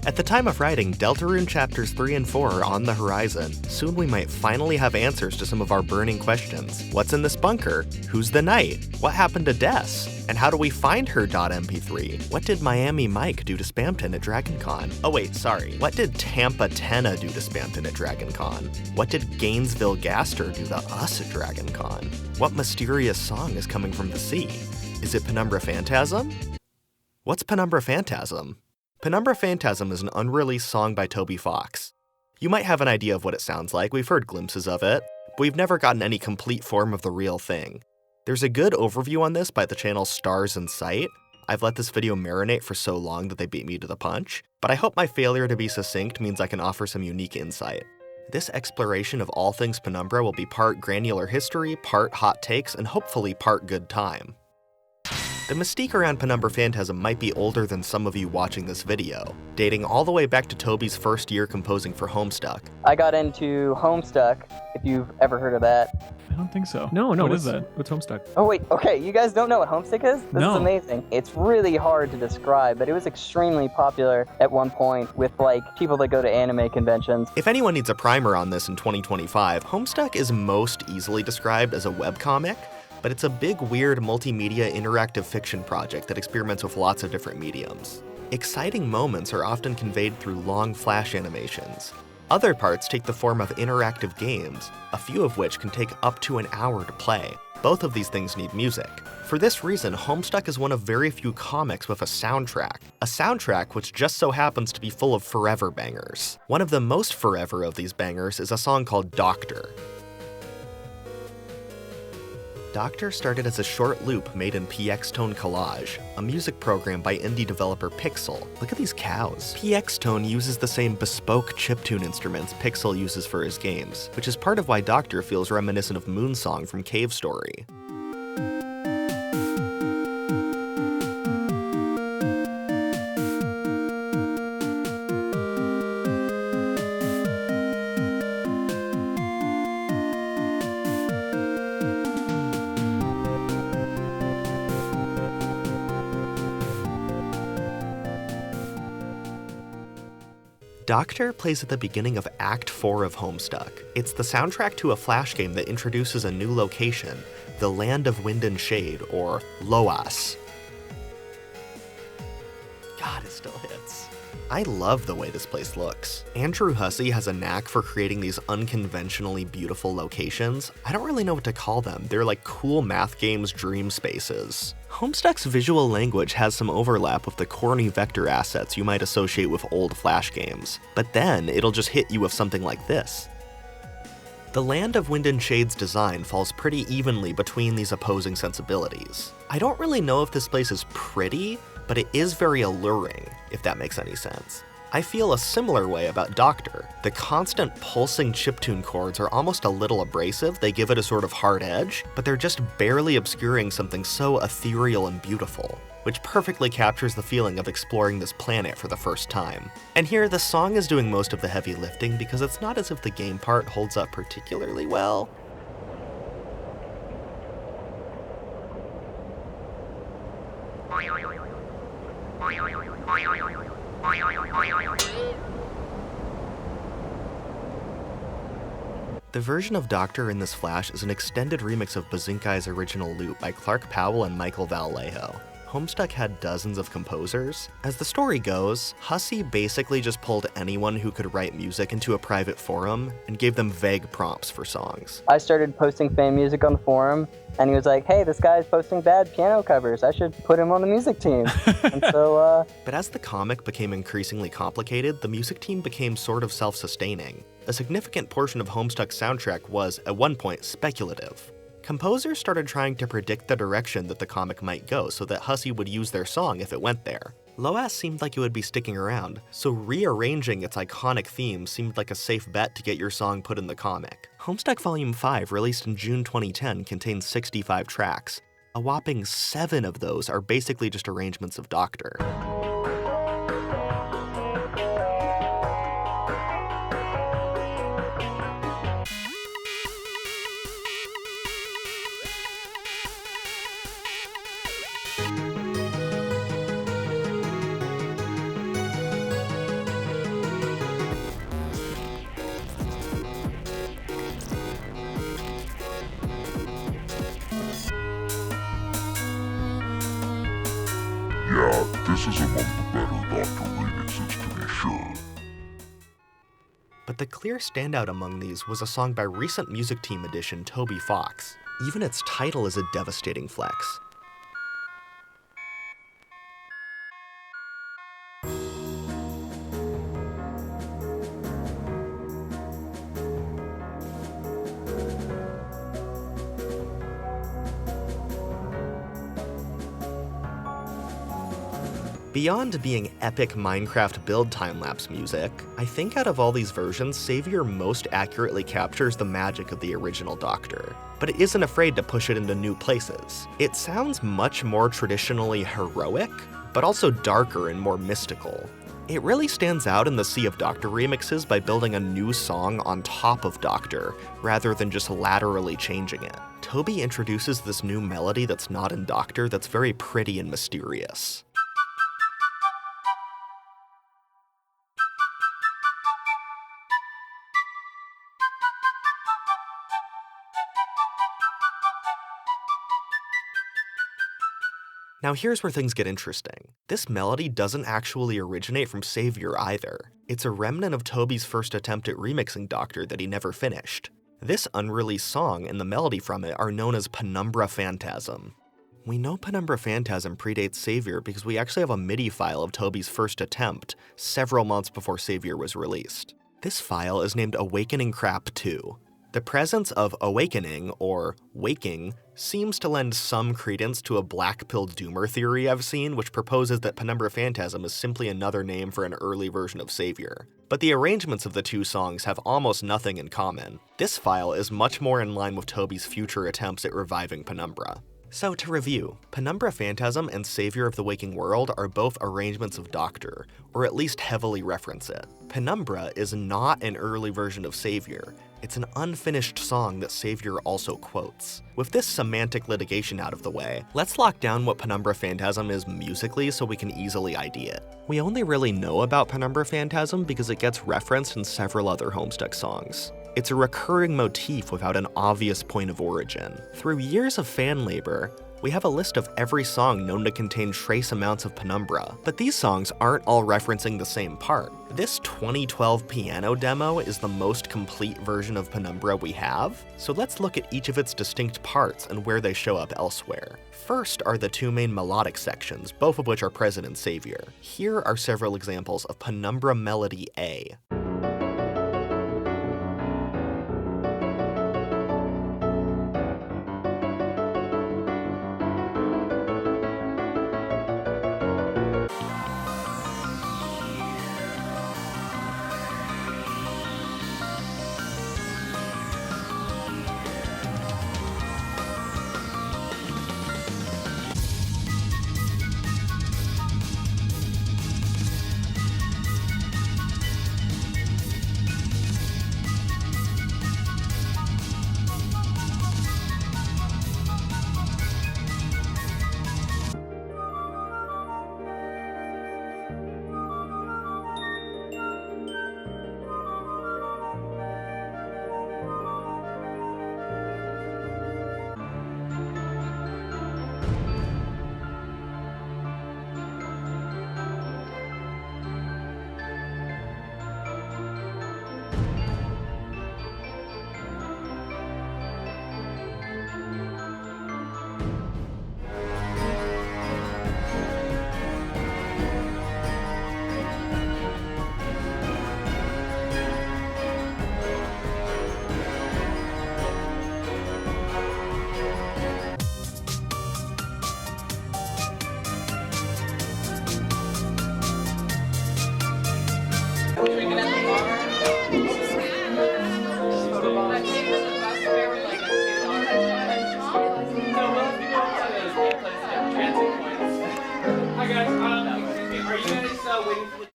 At the time of writing, Deltarune Chapters 3 and 4 are on the horizon. Soon we might finally have answers to some of our burning questions. What's in this bunker? Who's the knight? What happened to Des? And how do we find her .mp3? What did Miami Mike do to Spamton at DragonCon? Oh wait, sorry. What did Tampa Tenna do to Spamton at DragonCon? What did Gainesville Gaster do to us at DragonCon? What mysterious song is coming from the sea? Is it Penumbra Phantasm? What's Penumbra Phantasm? Penumbra Phantasm is an unreleased song by Toby Fox. You might have an idea of what it sounds like, we've heard glimpses of it, but we've never gotten any complete form of the real thing. There's a good overview on this by the channel Stars in Sight. I've let this video marinate for so long that they beat me to the punch, but I hope my failure to be succinct means I can offer some unique insight. This exploration of all things Penumbra will be part granular history, part hot takes, and hopefully part good time. The mystique around Penumbra Phantasm might be older than some of you watching this video, dating all the way back to Toby's first year composing for Homestuck. I got into Homestuck, if you've ever heard of that. I don't think so. No, What is that? What's Homestuck? Oh wait, okay, you guys don't know what Homestuck is? This No. is amazing. It's really hard to describe, but it was extremely popular at one point with like people that go to anime conventions. If anyone needs a primer on this in 2025, Homestuck is most easily described as a webcomic, but it's a big, weird, multimedia interactive fiction project that experiments with lots of different mediums. Exciting moments are often conveyed through long flash animations. Other parts take the form of interactive games, a few of which can take up to an hour to play. Both of these things need music. For this reason, Homestuck is one of very few comics with a soundtrack which just so happens to be full of forever bangers. One of the most forever of these bangers is a song called Doctor. Doctor started as a short loop made in PX Tone Collage, a music program by indie developer Pixel. Look at these cows. PX Tone uses the same bespoke chiptune instruments Pixel uses for his games, which is part of why Doctor feels reminiscent of Moonsong from Cave Story. Doctor plays at the beginning of Act 4 of Homestuck. It's the soundtrack to a flash game that introduces a new location, the Land of Wind and Shade, or Loas. God, it still hits. I love the way this place looks. Andrew Hussey has a knack for creating these unconventionally beautiful locations. I don't really know what to call them. They're like cool math games dream spaces. Homestuck's visual language has some overlap with the corny vector assets you might associate with old Flash games, but then it'll just hit you with something like this. The Land of Wind and Shade's design falls pretty evenly between these opposing sensibilities. I don't really know if this place is pretty, but it is very alluring, if that makes any sense. I feel a similar way about Doctor. The constant pulsing chiptune chords are almost a little abrasive, they give it a sort of hard edge, but they're just barely obscuring something so ethereal and beautiful, which perfectly captures the feeling of exploring this planet for the first time. And here, the song is doing most of the heavy lifting because it's not as if the game part holds up particularly well. The version of Doctor in this flash is an extended remix of Bazinkai's original loop by Clark Powell and Michael Vallejo. Homestuck had dozens of composers. As the story goes, Hussey basically just pulled anyone who could write music into a private forum and gave them vague prompts for songs. I started posting fan music on the forum, and he was like, hey, this guy's posting bad piano covers. I should put him on the music team. And so, But as the comic became increasingly complicated, the music team became sort of self-sustaining. A significant portion of Homestuck's soundtrack was, at one point, speculative. Composers started trying to predict the direction that the comic might go so that Hussey would use their song if it went there. Loas seemed like it would be sticking around, so rearranging its iconic theme seemed like a safe bet to get your song put in the comic. Homestuck Volume 5, released in June 2010, contains 65 tracks. A whopping 7 of those are basically just arrangements of Doctor. Yeah, this is among the better Doctor remixes to be sure. But the clear standout among these was a song by recent Music Team addition Toby Fox. Even its title is a devastating flex. Beyond being epic Minecraft build time-lapse music, I think out of all these versions, Savior most accurately captures the magic of the original Doctor. But it isn't afraid to push it into new places. It sounds much more traditionally heroic, but also darker and more mystical. It really stands out in the sea of Doctor remixes by building a new song on top of Doctor, rather than just laterally changing it. Toby introduces this new melody that's not in Doctor that's very pretty and mysterious. Now here's where things get interesting. This melody doesn't actually originate from Savior either. It's a remnant of Toby's first attempt at remixing Doctor that he never finished. This unreleased song and the melody from it are known as Penumbra Phantasm. We know Penumbra Phantasm predates Savior because we actually have a MIDI file of Toby's first attempt, several months before Savior was released. This file is named Awakening Crap 2. The presence of awakening, or waking, seems to lend some credence to a black pill doomer theory I've seen, which proposes that Penumbra Phantasm is simply another name for an early version of Savior. But the arrangements of the two songs have almost nothing in common. This file is much more in line with Toby's future attempts at reviving Penumbra. So to review, Penumbra Phantasm and Savior of the Waking World are both arrangements of Doctor, or at least heavily reference it. Penumbra is not an early version of Savior. It's an unfinished song that Savior also quotes. With this semantic litigation out of the way, let's lock down what Penumbra Phantasm is musically so we can easily ID it. We only really know about Penumbra Phantasm because it gets referenced in several other Homestuck songs. It's a recurring motif without an obvious point of origin. Through years of fan labor, we have a list of every song known to contain trace amounts of Penumbra, but these songs aren't all referencing the same part. This 2012 piano demo is the most complete version of Penumbra we have, so let's look at each of its distinct parts and where they show up elsewhere. First are the two main melodic sections, both of which are present in Savior. Here are several examples of Penumbra Melody A.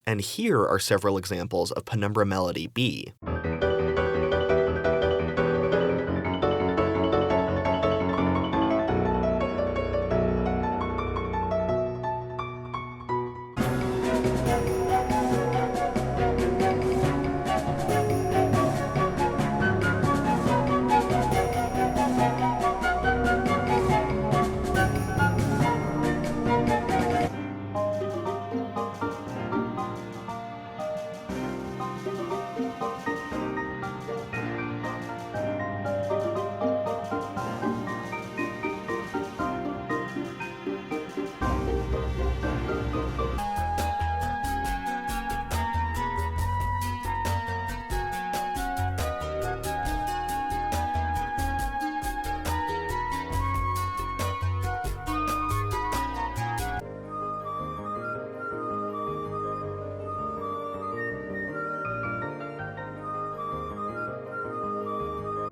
And here are several examples of Penumbra Melody B.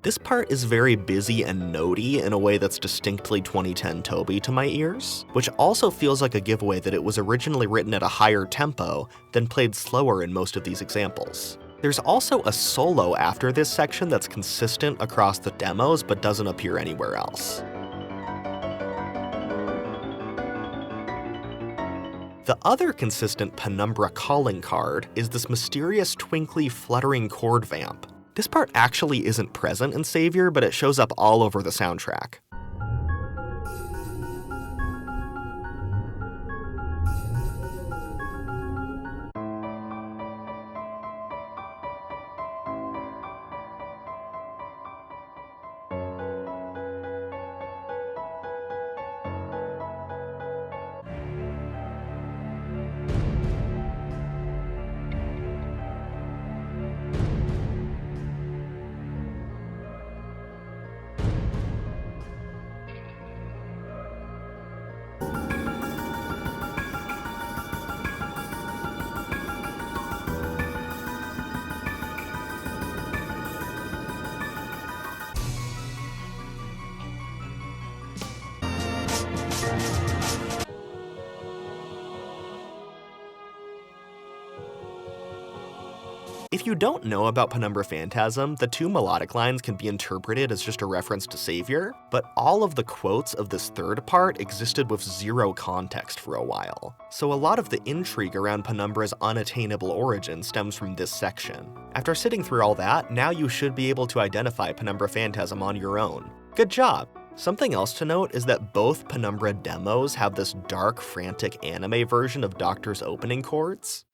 This part is very busy and notey in a way that's distinctly 2010 Toby to my ears, which also feels like a giveaway that it was originally written at a higher tempo, then played slower in most of these examples. There's also a solo after this section that's consistent across the demos but doesn't appear anywhere else. The other consistent Penumbra calling card is this mysterious twinkly fluttering chord vamp. This part actually isn't present in Savior, but it shows up all over the soundtrack. If you don't know about Penumbra Phantasm, the two melodic lines can be interpreted as just a reference to Savior, but all of the quotes of this third part existed with zero context for a while. So a lot of the intrigue around Penumbra's unattainable origin stems from this section. After sitting through all that, now you should be able to identify Penumbra Phantasm on your own. Good job! Something else to note is that both Penumbra demos have this dark, frantic anime version of Doctor's opening chords.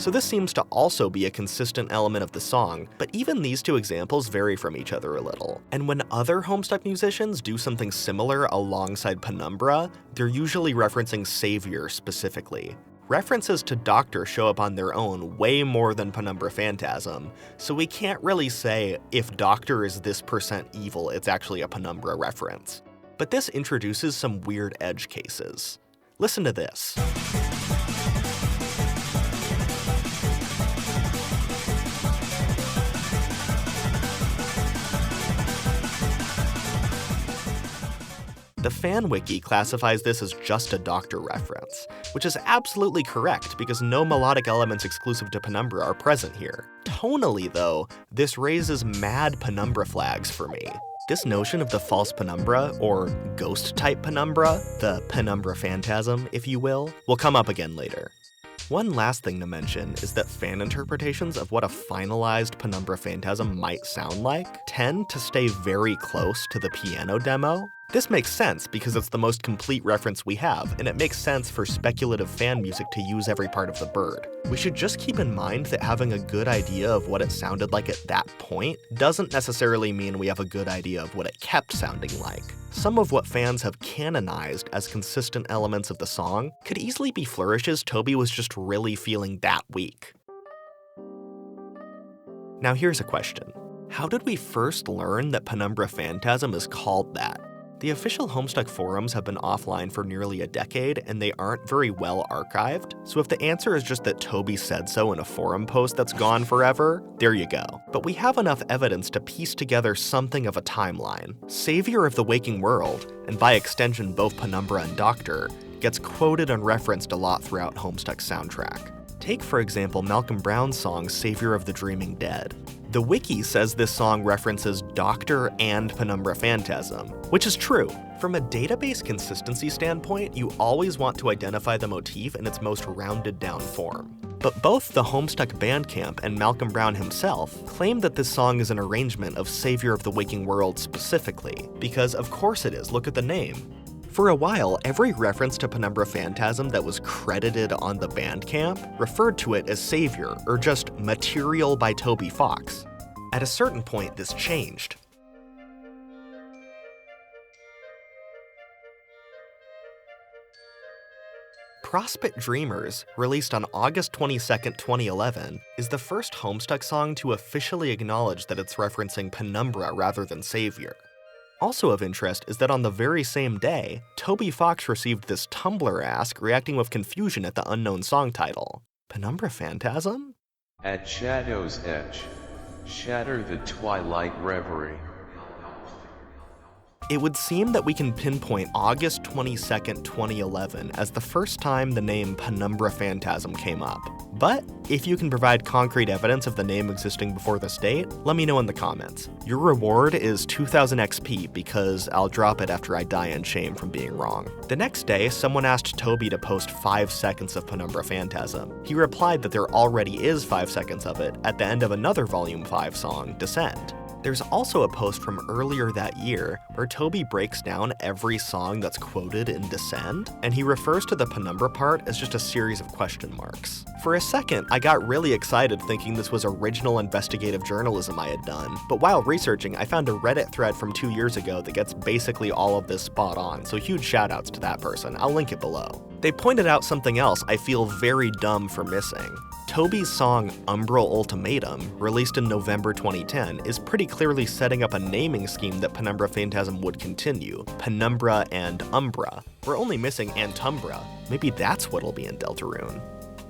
So this seems to also be a consistent element of the song, but even these two examples vary from each other a little. And when other Homestuck musicians do something similar alongside Penumbra, they're usually referencing Savior specifically. References to Doctor show up on their own way more than Penumbra Phantasm, so we can't really say if Doctor is this percent evil, it's actually a Penumbra reference. But this introduces some weird edge cases. Listen to this. The fan wiki classifies this as just a Doctor reference, which is absolutely correct because no melodic elements exclusive to Penumbra are present here. Tonally, though, this raises mad Penumbra flags for me. This notion of the false Penumbra, or ghost-type Penumbra, the Penumbra Phantasm, if you will come up again later. One last thing to mention is that fan interpretations of what a finalized Penumbra Phantasm might sound like tend to stay very close to the piano demo. This makes sense because it's the most complete reference we have, and it makes sense for speculative fan music to use every part of the bird. We should just keep in mind that having a good idea of what it sounded like at that point doesn't necessarily mean we have a good idea of what it kept sounding like. Some of what fans have canonized as consistent elements of the song could easily be flourishes Toby was just really feeling that week. Now here's a question. How did we first learn that Penumbra Phantasm is called that? The official Homestuck forums have been offline for nearly a decade, and they aren't very well archived, so if the answer is just that Toby said so in a forum post that's gone forever, there you go. But we have enough evidence to piece together something of a timeline. Savior of the Waking World, and by extension both Penumbra and Doctor, gets quoted and referenced a lot throughout Homestuck's soundtrack. Take, for example, Malcolm Brown's song Savior of the Dreaming Dead. The wiki says this song references Doctor and Penumbra Phantasm, which is true. From a database consistency standpoint, you always want to identify the motif in its most rounded down form. But both the Homestuck Bandcamp and Malcolm Brown himself claim that this song is an arrangement of Savior of the Waking World specifically, because of course it is, look at the name. For a while, every reference to Penumbra Phantasm that was credited on the Bandcamp referred to it as Savior, or just material by Toby Fox. At a certain point, this changed. Prospect Dreamers, released on August 22, 2011, is the first Homestuck song to officially acknowledge that it's referencing Penumbra rather than Savior. Also of interest is that on the very same day, Toby Fox received this Tumblr ask reacting with confusion at the unknown song title. Penumbra Phantasm? At Shadow's Edge, shatter the twilight reverie. It would seem that we can pinpoint August 22, 2011 as the first time the name Penumbra Phantasm came up. But if you can provide concrete evidence of the name existing before this date, let me know in the comments. Your reward is 2000 XP because I'll drop it after I die in shame from being wrong. The next day, someone asked Toby to post 5 seconds of Penumbra Phantasm. He replied that there already is 5 seconds of it at the end of another Volume 5 song, Descend. There's also a post from earlier that year where Toby breaks down every song that's quoted in Descend, and he refers to the Penumbra part as just a series of question marks. For a second, I got really excited thinking this was original investigative journalism I had done, but while researching, I found a Reddit thread from 2 years ago that gets basically all of this spot on, so huge shoutouts to that person. I'll link it below. They pointed out something else I feel very dumb for missing. Toby's song Umbral Ultimatum, released in November 2010, is pretty clearly setting up a naming scheme that Penumbra Phantasm would continue, Penumbra and Umbra. We're only missing Antumbra. Maybe that's what'll be in Deltarune.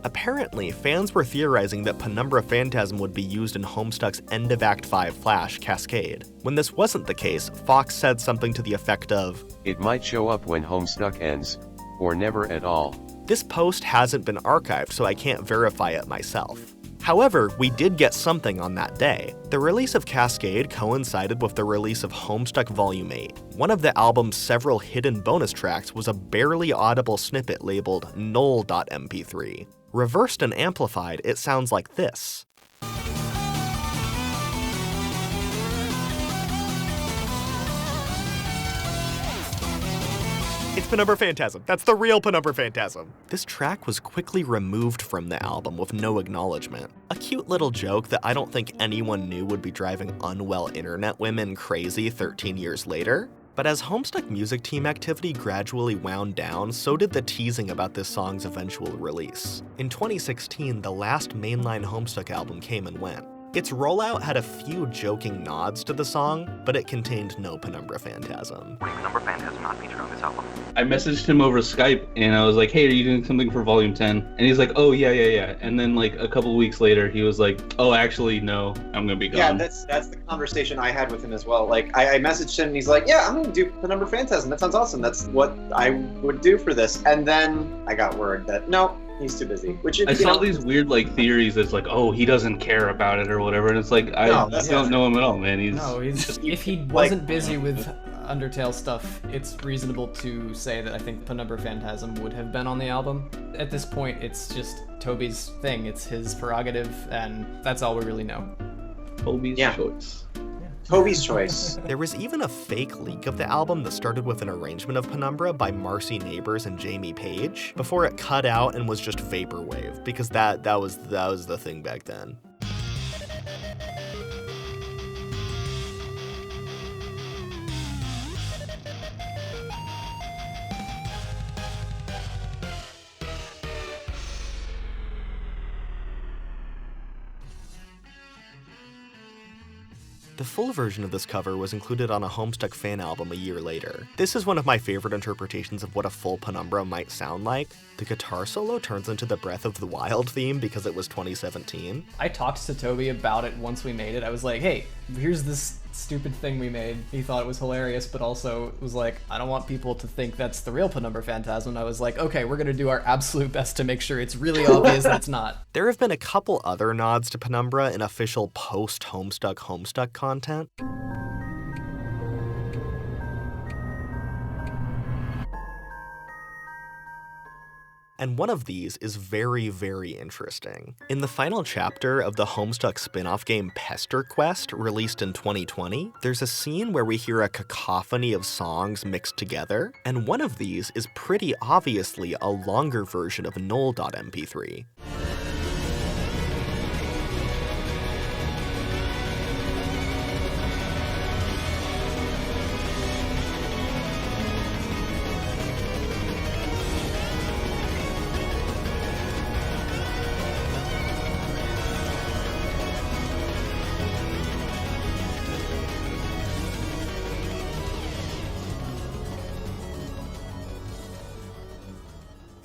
Apparently, fans were theorizing that Penumbra Phantasm would be used in Homestuck's end of Act 5 flash, Cascade. When this wasn't the case, Fox said something to the effect of, It might show up when Homestuck ends, or never at all. This post hasn't been archived, so I can't verify it myself. However, we did get something on that day. The release of Cascade coincided with the release of Homestuck Volume 8. One of the album's several hidden bonus tracks was a barely audible snippet labeled null.mp3. Reversed and amplified, it sounds like this. It's Penumbra Phantasm. That's the real Penumbra Phantasm. This track was quickly removed from the album with no acknowledgement. A cute little joke that I don't think anyone knew would be driving unwell internet women crazy 13 years later. But as Homestuck music team activity gradually wound down, so did the teasing about this song's eventual release. In 2016, the last mainline Homestuck album came and went. Its rollout had a few joking nods to the song, but it contained no Penumbra Phantasm. Penumbra Phantasm not featured on this album. I messaged him over Skype and I was like, hey, are you doing something for Volume 10? And he's like, oh, yeah. And then like a couple weeks later, he was like, oh, actually, no, I'm gonna be gone. Yeah, that's the conversation I had with him as well. Like, I messaged him and he's like, yeah, I'm gonna do Penumbra Phantasm. That sounds awesome. That's what I would do for this. And then I got word that, no, he's too busy. Which I saw these weird like theories that's like, oh, he doesn't care about it or whatever, and it's like I don't know him at all, man. If he wasn't busy with Undertale stuff, it's reasonable to say that I think Penumbra Phantasm would have been on the album. At this point, it's just Toby's thing. It's his prerogative, and that's all we really know. Toby's choice. Toby's choice. There was even a fake leak of the album that started with an arrangement of Penumbra by Marcy Neighbors and Jamie Page before it cut out and was just vaporwave, because that was the thing back then. The full version of this cover was included on a Homestuck fan album a year later. This is one of my favorite interpretations of what a full Penumbra might sound like. The guitar solo turns into the Breath of the Wild theme because it was 2017. I talked to Toby about it once we made it. I was like, hey, here's this stupid thing we made. He thought it was hilarious, but also was like, I don't want people to think that's the real Penumbra Phantasm. And I was like, okay, we're gonna do our absolute best to make sure it's really obvious that it's not. There have been a couple other nods to Penumbra in official post-Homestuck content. And one of these is very, very interesting. In the final chapter of the Homestuck spin-off game Pester Quest, released in 2020, there's a scene where we hear a cacophony of songs mixed together, and one of these is pretty obviously a longer version of null.mp3.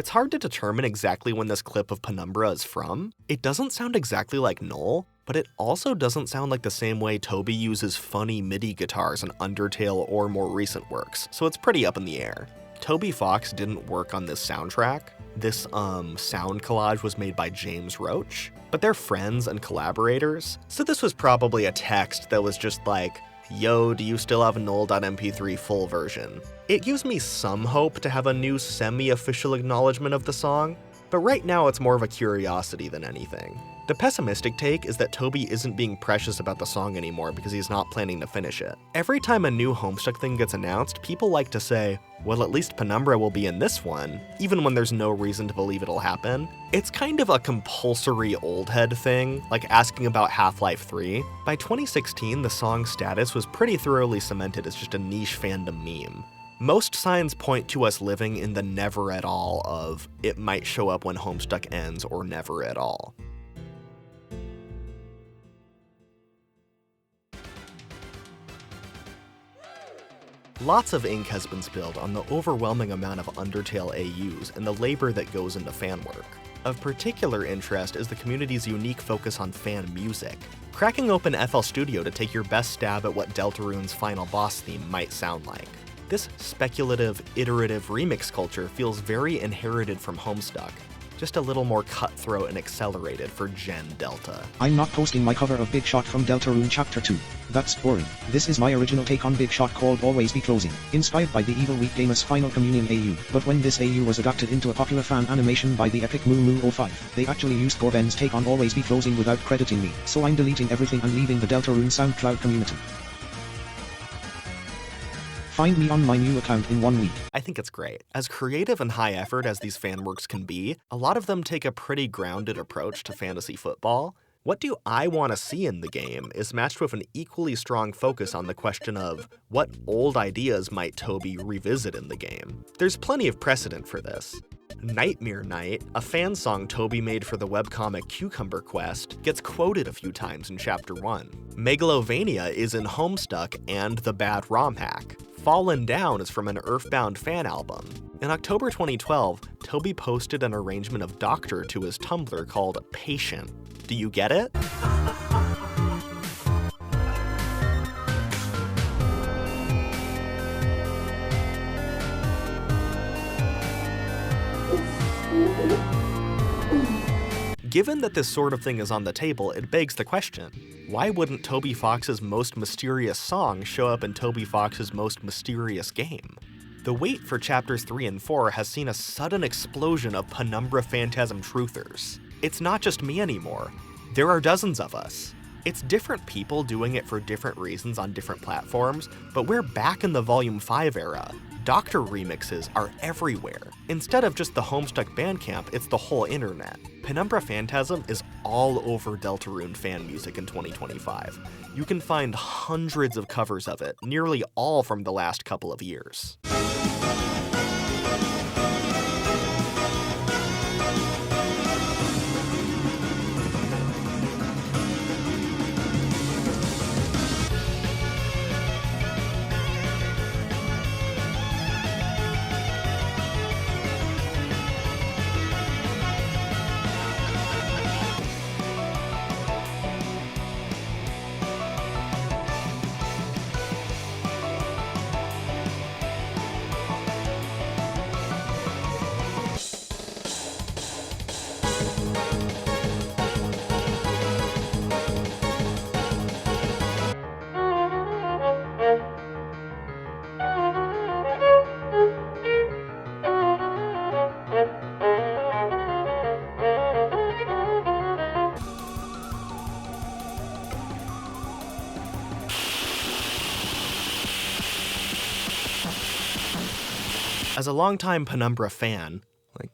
It's hard to determine exactly when this clip of Penumbra is from. It doesn't sound exactly like Null, but it also doesn't sound like the same way Toby uses funny MIDI guitars in Undertale or more recent works, so it's pretty up in the air. Toby Fox didn't work on this soundtrack. This sound collage was made by James Roach, but they're friends and collaborators, so this was probably a text that was just like, yo, do you still have a null.mp3 full version? It gives me some hope to have a new semi-official acknowledgement of the song, but right now it's more of a curiosity than anything. The pessimistic take is that Toby isn't being precious about the song anymore because he's not planning to finish it. Every time a new Homestuck thing gets announced, people like to say, well, at least Penumbra will be in this one, even when there's no reason to believe it'll happen. It's kind of a compulsory old head thing, like asking about Half-Life 3. By 2016, the song's status was pretty thoroughly cemented as just a niche fandom meme. Most signs point to us living in the never at all of it might show up when Homestuck ends or never at all. Lots of ink has been spilled on the overwhelming amount of Undertale AUs and the labor that goes into fan work. Of particular interest is the community's unique focus on fan music. Cracking open FL Studio to take your best stab at what Deltarune's final boss theme might sound like. This speculative, iterative remix culture feels very inherited from Homestuck, just a little more cutthroat and accelerated for Gen Delta. I'm not posting my cover of Big Shot from Deltarune Chapter 2. That's boring. This is my original take on Big Shot called Always Be Closing, inspired by the Evil Week Gamer's Final Communion AU. But when this AU was adapted into a popular fan animation by the epic Moo 05, they actually used Gorben's take on Always Be Closing without crediting me, so I'm deleting everything and leaving the Deltarune SoundCloud community. Find me on my new account in 1 week. I think it's great. As creative and high effort as these fan works can be, a lot of them take a pretty grounded approach to fantasy football. What do I want to see in the game is matched with an equally strong focus on the question of what old ideas might Toby revisit in the game. There's plenty of precedent for this. Nightmare Night, a fan song Toby made for the webcomic Cucumber Quest, gets quoted a few times in Chapter 1. Megalovania is in Homestuck and The Bad ROM Hack. Fallen Down is from an Earthbound fan album. In October 2012, Toby posted an arrangement of Doctor to his Tumblr called Patient. Do you get it? Given that this sort of thing is on the table, it begs the question, why wouldn't Toby Fox's most mysterious song show up in Toby Fox's most mysterious game? The wait for Chapters 3 and 4 has seen a sudden explosion of Penumbra Phantasm truthers. It's not just me anymore. There are dozens of us. It's different people doing it for different reasons on different platforms, but we're back in the Volume 5 era. Doctor remixes are everywhere. Instead of just the Homestuck Bandcamp, it's the whole internet. Penumbra Phantasm is all over Deltarune fan music in 2025. You can find hundreds of covers of it, nearly all from the last couple of years. As a longtime Penumbra fan,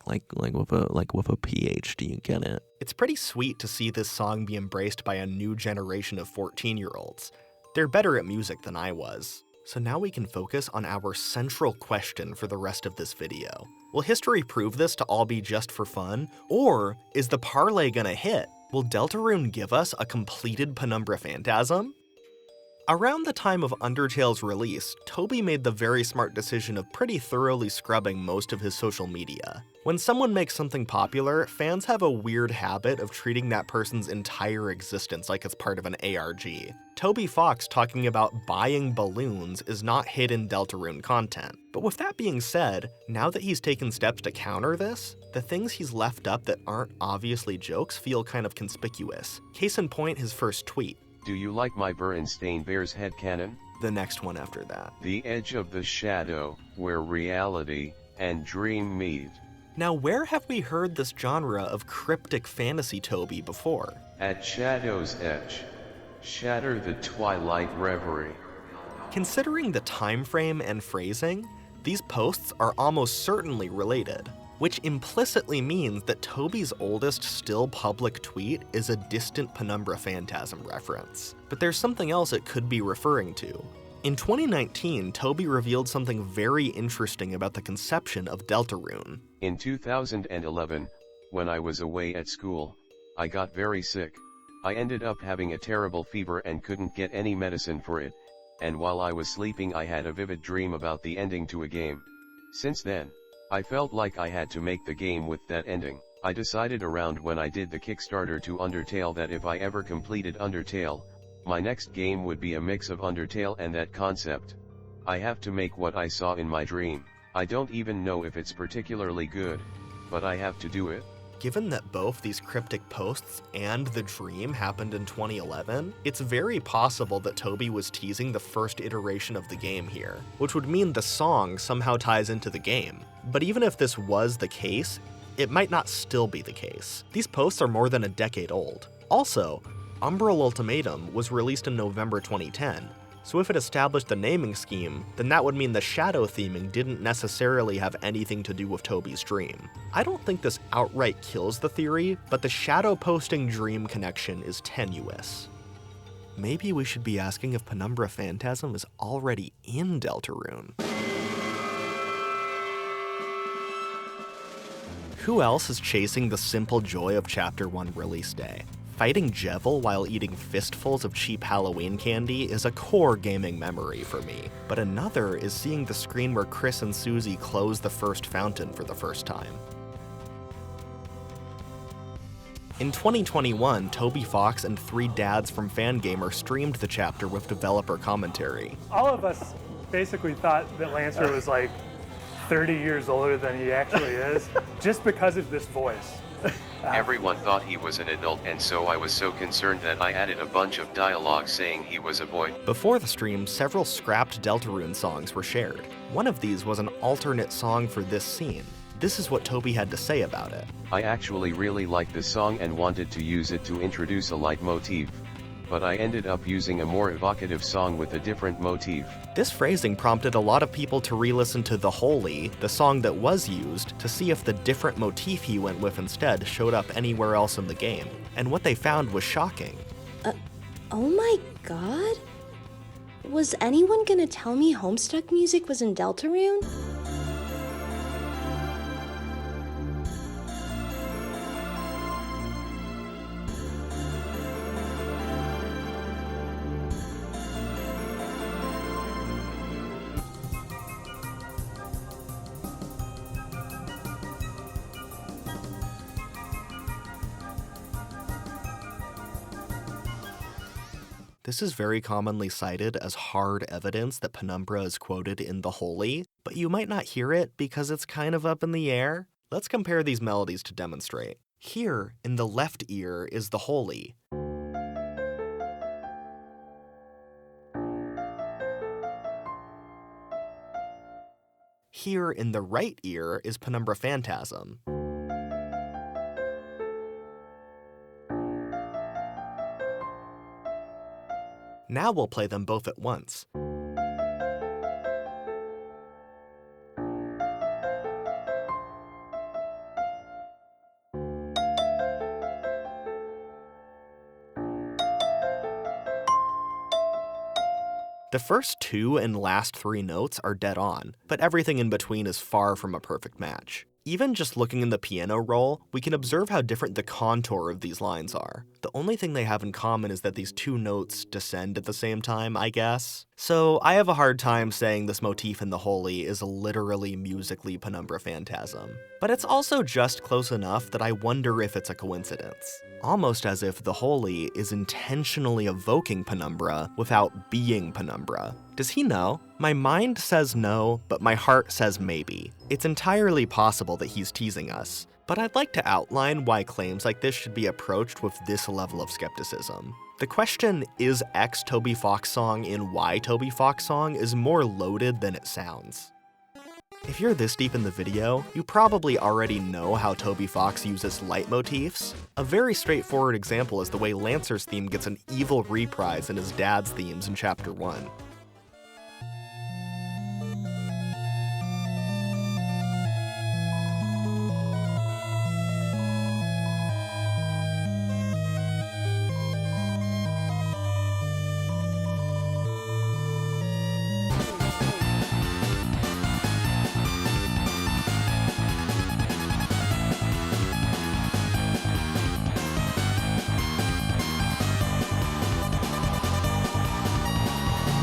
like with a PH, do you get it? It's pretty sweet to see this song be embraced by a new generation of 14-year-olds. They're better at music than I was. So now we can focus on our central question for the rest of this video. Will history prove this to all be just for fun? Or is the parlay gonna hit? Will Deltarune give us a completed Penumbra Phantasm? Around the time of Undertale's release, Toby made the very smart decision of pretty thoroughly scrubbing most of his social media. When someone makes something popular, fans have a weird habit of treating that person's entire existence like it's part of an ARG. Toby Fox talking about buying balloons is not hidden Deltarune content. But with that being said, now that he's taken steps to counter this, the things he's left up that aren't obviously jokes feel kind of conspicuous. Case in point, his first tweet. Do you like my Berenstain Bears headcanon? The next one after that. The edge of the shadow, where reality and dream meet. Now, where have we heard this genre of cryptic fantasy Toby before? At shadow's edge. Shatter the twilight reverie. Considering the time frame and phrasing, these posts are almost certainly related, which implicitly means that Toby's oldest still public tweet is a distant Penumbra Phantasm reference. But there's something else it could be referring to. In 2019, Toby revealed something very interesting about the conception of Deltarune. In 2011, when I was away at school, I got very sick. I ended up having a terrible fever and couldn't get any medicine for it, and while I was sleeping I had a vivid dream about the ending to a game. Since then, I felt like I had to make the game with that ending. I decided around when I did the Kickstarter to Undertale that if I ever completed Undertale, my next game would be a mix of Undertale and that concept. I have to make what I saw in my dream. I don't even know if it's particularly good, but I have to do it. Given that both these cryptic posts and the dream happened in 2011, it's very possible that Toby was teasing the first iteration of the game here, which would mean the song somehow ties into the game. But even if this was the case, it might not still be the case. These posts are more than a decade old. Also, Umbral Ultimatum was released in November 2010, so if it established the naming scheme, then that would mean the shadow theming didn't necessarily have anything to do with Toby's dream. I don't think this outright kills the theory, but the shadow posting dream connection is tenuous. Maybe we should be asking if Penumbra Phantasm is already in Deltarune. Who else is chasing the simple joy of Chapter 1 release day? Fighting Jevil while eating fistfuls of cheap Halloween candy is a core gaming memory for me, but another is seeing the screen where Chris and Susie close the first fountain for the first time. In 2021, Toby Fox and 3 dads from Fangamer streamed the chapter with developer commentary. All of us basically thought that Lancer was like 30 years older than he actually is, just because of this voice. Everyone thought he was an adult, and so I was so concerned that I added a bunch of dialogue saying he was a boy. Before the stream, several scrapped Deltarune songs were shared. One of these was an alternate song for this scene. This is what Toby had to say about it. I actually really liked this song and wanted to use it to introduce a leitmotif, but I ended up using a more evocative song with a different motif. This phrasing prompted a lot of people to re-listen to The Holy, the song that was used, to see if the different motif he went with instead showed up anywhere else in the game. And what they found was shocking. Oh my god? Was anyone gonna tell me Homestuck music was in Deltarune? This is very commonly cited as hard evidence that Penumbra is quoted in The Holy, but you might not hear it because it's kind of up in the air. Let's compare these melodies to demonstrate. Here, in the left ear, is The Holy. Here, in the right ear, is Penumbra Phantasm. Now we'll play them both at once. The first 2 and last 3 notes are dead on, but everything in between is far from a perfect match. Even just looking in the piano roll, we can observe how different the contour of these lines are. The only thing they have in common is that these two notes descend at the same time, I guess. So I have a hard time saying this motif in the Holy is literally musically Penumbra Phantasm. But it's also just close enough that I wonder if it's a coincidence. Almost as if the Holy is intentionally evoking Penumbra without being Penumbra. Does he know? My mind says no, but my heart says maybe. It's entirely possible that he's teasing us. But I'd like to outline why claims like this should be approached with this level of skepticism. The question, is X Toby Fox song in Y Toby Fox song, is more loaded than it sounds. If you're this deep in the video, you probably already know how Toby Fox uses leitmotifs. A very straightforward example is the way Lancer's theme gets an evil reprise in his dad's themes in Chapter 1.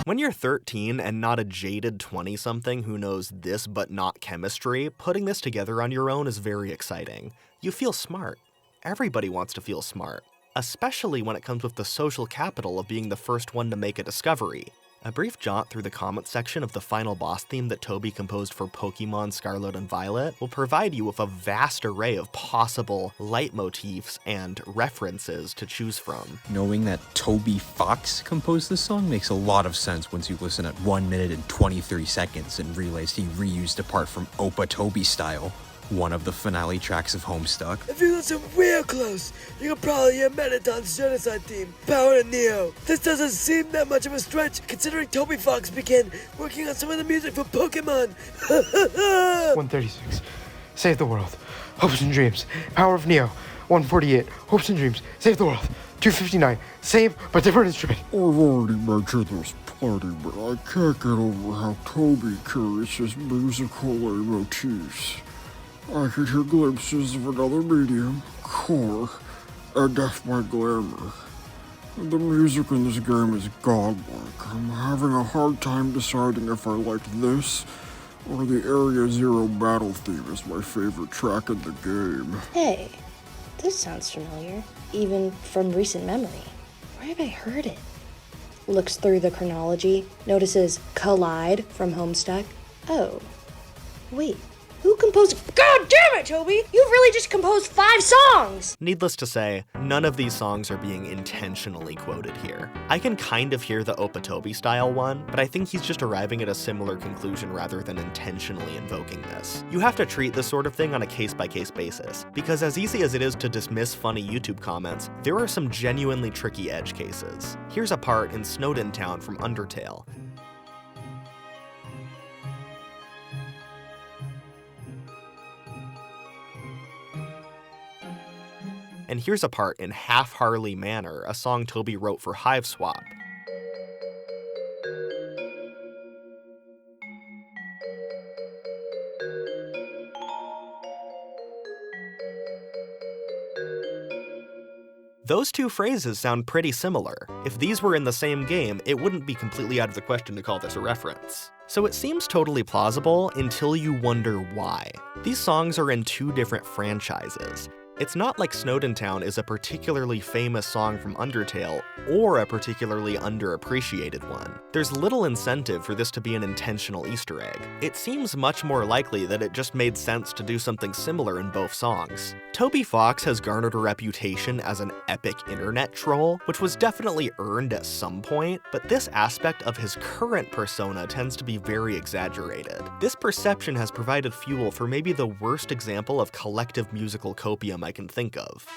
When you're 13 and not a jaded 20-something who knows this but not chemistry, putting this together on your own is very exciting. You feel smart. Everybody wants to feel smart, especially when it comes with the social capital of being the first one to make a discovery. A brief jaunt through the comments section of the final boss theme that Toby composed for Pokemon Scarlet and Violet will provide you with a vast array of possible leitmotifs and references to choose from. Knowing that Toby Fox composed this song makes a lot of sense once you listen at 1 minute and 23 seconds and realize he reused a part from Opa Toby Style, one of the finale tracks of Homestuck. If you listen real close, you can probably hear Mettaton's genocide theme, Power and Neo. This doesn't seem that much of a stretch, considering Toby Fox began working on some of the music for Pokemon. 136, Save the World, Hopes and Dreams, Power of Neo. 148, Hopes and Dreams, Save the World. 259, same but different instrument. I've already mentioned this plenty, but I can't get over how Toby carries his musical motifs. I could hear glimpses of another medium, core, and Death by Glamour. The music in this game is godlike. I'm having a hard time deciding if I like this or the Area Zero battle theme is my favorite track in the game. Hey, this sounds familiar, even from recent memory. Where have I heard it? Looks through the chronology, notices Collide from Homestuck. Oh, wait. Who composed? God damn it, Toby! You've really just composed 5 songs! Needless to say, none of these songs are being intentionally quoted here. I can kind of hear the Opa Toby style one, but I think he's just arriving at a similar conclusion rather than intentionally invoking this. You have to treat this sort of thing on a case-by-case basis, because as easy as it is to dismiss funny YouTube comments, there are some genuinely tricky edge cases. Here's a part in Snowden Town from Undertale. And here's a part in Half Harley Manor, a song Toby wrote for Hive Swap. Those two phrases sound pretty similar. If these were in the same game, it wouldn't be completely out of the question to call this a reference. So it seems totally plausible until you wonder why. These songs are in 2 different franchises. It's not like Snowden Town is a particularly famous song from Undertale, or a particularly underappreciated one. There's little incentive for this to be an intentional Easter egg. It seems much more likely that it just made sense to do something similar in both songs. Toby Fox has garnered a reputation as an epic internet troll, which was definitely earned at some point, but this aspect of his current persona tends to be very exaggerated. This perception has provided fuel for maybe the worst example of collective musical copium I can think of.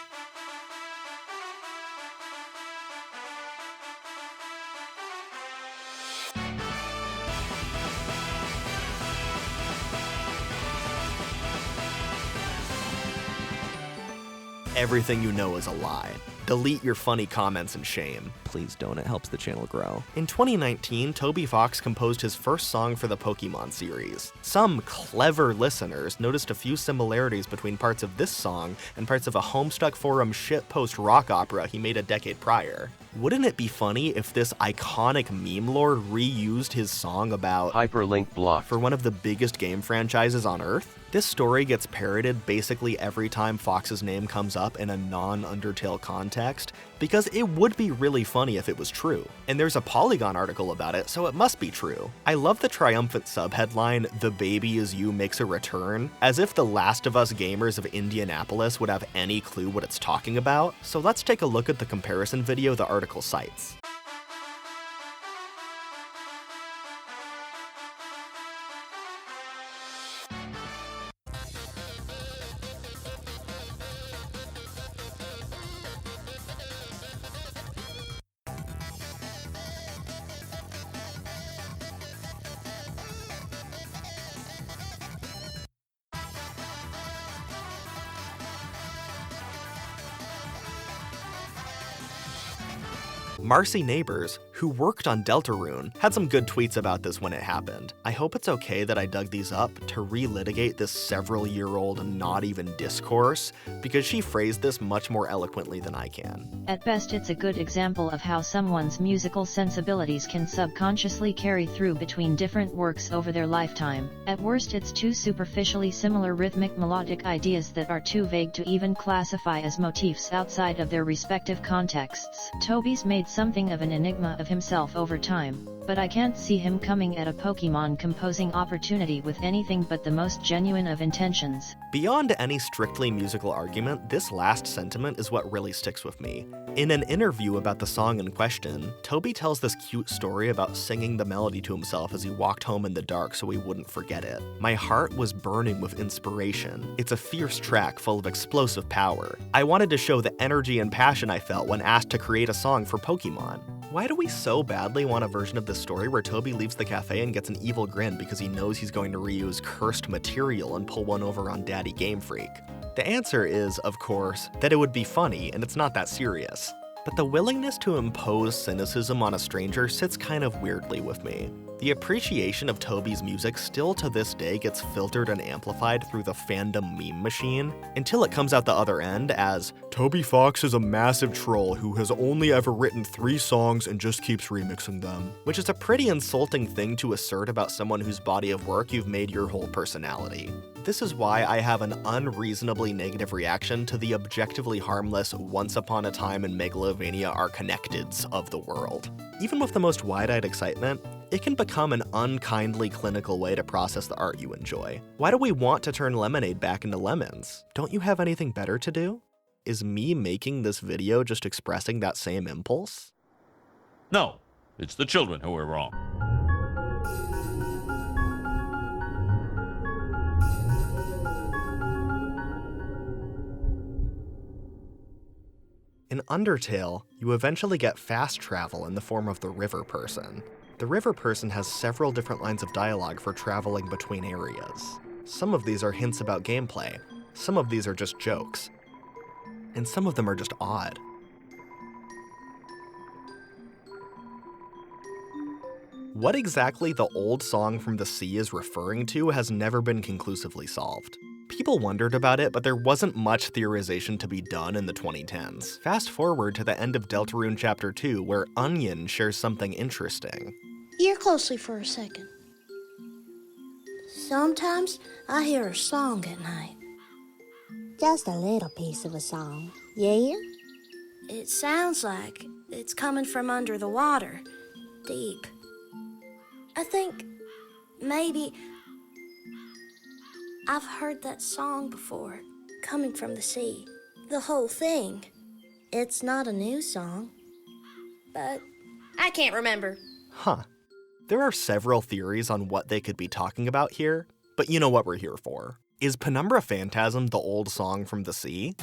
everything you know is a lie. Delete your funny comments and shame. Please don't, it helps the channel grow. In 2019, Toby Fox composed his first song for the Pokemon series. Some clever listeners noticed a few similarities between parts of this song and parts of a Homestuck forum shitpost rock opera he made a decade prior. Wouldn't it be funny if this iconic meme lord reused his song about hyperlink block for one of the biggest game franchises on Earth? This story gets parroted basically every time Fox's name comes up in a non-Undertale context, because it would be really funny if it was true. And there's a Polygon article about it, so it must be true. I love the triumphant subheadline, "The Baby Is You Makes a Return," as if the Last of Us gamers of Indianapolis would have any clue what it's talking about. So let's take a look at the comparison video the article cites. Marcy Neighbors, who worked on Deltarune, had some good tweets about this when it happened. I hope it's okay that I dug these up to relitigate this several-year-old not even discourse, because she phrased this much more eloquently than I can. At best, it's a good example of how someone's musical sensibilities can subconsciously carry through between different works over their lifetime. At worst, it's two superficially similar rhythmic melodic ideas that are too vague to even classify as motifs outside of their respective contexts. Toby's made something of an enigma of himself over time, but I can't see him coming at a Pokemon composing opportunity with anything but the most genuine of intentions. Beyond any strictly musical argument, this last sentiment is what really sticks with me. In an interview about the song in question, Toby tells this cute story about singing the melody to himself as he walked home in the dark so he wouldn't forget it. My heart was burning with inspiration. It's a fierce track full of explosive power. I wanted to show the energy and passion I felt when asked to create a song for Pokemon. Why do we so badly want a version of this story where Toby leaves the cafe and gets an evil grin because he knows he's going to reuse cursed material and pull one over on Daddy Game Freak? The answer is, of course, that it would be funny and it's not that serious. But the willingness to impose cynicism on a stranger sits kind of weirdly with me. The appreciation of Toby's music still to this day gets filtered and amplified through the fandom meme machine, until it comes out the other end as, "Toby Fox is a massive troll who has only ever written 3 songs and just keeps remixing them," which is a pretty insulting thing to assert about someone whose body of work you've made your whole personality. This is why I have an unreasonably negative reaction to the objectively harmless Once Upon a Time and Megalovania are connecteds of the world. Even with the most wide-eyed excitement, it can become an unkindly clinical way to process the art you enjoy. Why do we want to turn lemonade back into lemons? Don't you have anything better to do? Is me making this video just expressing that same impulse? No, it's the children who are wrong. In Undertale, you eventually get fast travel in the form of the River Person. The River Person has several different lines of dialogue for traveling between areas. Some of these are hints about gameplay, some of these are just jokes, and some of them are just odd. What exactly the old song from the sea is referring to has never been conclusively solved. People wondered about it, but there wasn't much theorization to be done in the 2010s. Fast forward to the end of Deltarune Chapter 2, where Onion shares something interesting. Hear closely for a second. Sometimes I hear a song at night. Just a little piece of a song, yeah? It sounds like it's coming from under the water, deep. I think maybe I've heard that song before, coming from the sea. The whole thing. It's not a new song, but I can't remember. Huh. There are several theories on what they could be talking about here, but you know what we're here for. Is Penumbra Phantasm the old song from the sea?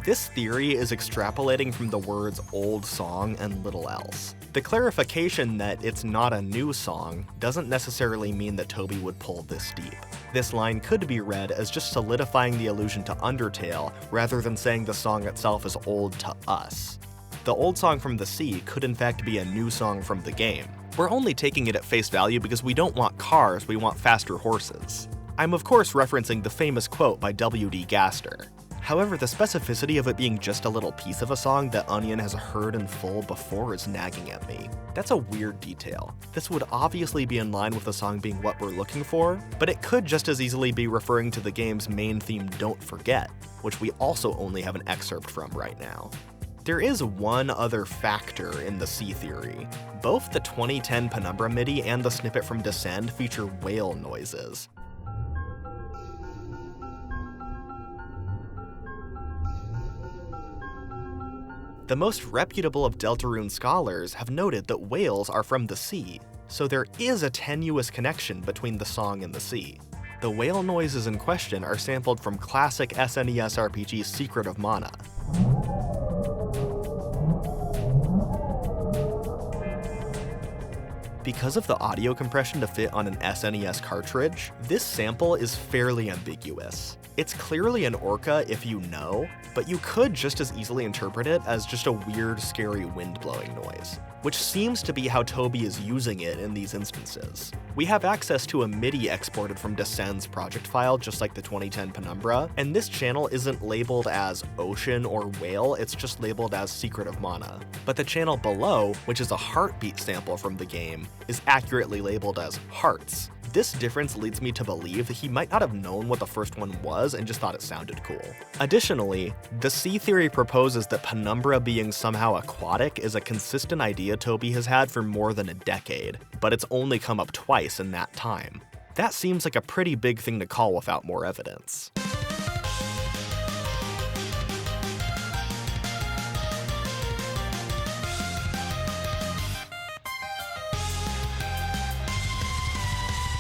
This theory is extrapolating from the words old song and little else. The clarification that it's not a new song doesn't necessarily mean that Toby would pull this deep. This line could be read as just solidifying the allusion to Undertale, rather than saying the song itself is old to us. The old song from the sea could in fact be a new song from the game. We're only taking it at face value because we don't want cars, we want faster horses. I'm of course referencing the famous quote by W.D. Gaster. However, the specificity of it being just a little piece of a song that Onion has heard in full before is nagging at me. That's a weird detail. This would obviously be in line with the song being what we're looking for, but it could just as easily be referring to the game's main theme Don't Forget, which we also only have an excerpt from right now. There is one other factor in the sea theory. Both the 2010 Penumbra MIDI and the snippet from Descend feature whale noises. The most reputable of Deltarune scholars have noted that whales are from the sea, so there is a tenuous connection between the song and the sea. The whale noises in question are sampled from classic SNES RPG Secret of Mana. Because of the audio compression to fit on an SNES cartridge, this sample is fairly ambiguous. It's clearly an orca if you know, but you could just as easily interpret it as just a weird, scary wind-blowing noise, which seems to be how Toby is using it in these instances. We have access to a MIDI exported from Descend's project file, just like the 2010 Penumbra, and this channel isn't labeled as Ocean or Whale, it's just labeled as Secret of Mana. But the channel below, which is a heartbeat sample from the game, is accurately labeled as Hearts. This difference leads me to believe that he might not have known what the first one was and just thought it sounded cool. Additionally, the sea theory proposes that Penumbra being somehow aquatic is a consistent idea Toby has had for more than a decade, but it's only come up twice in that time. That seems like a pretty big thing to call without more evidence.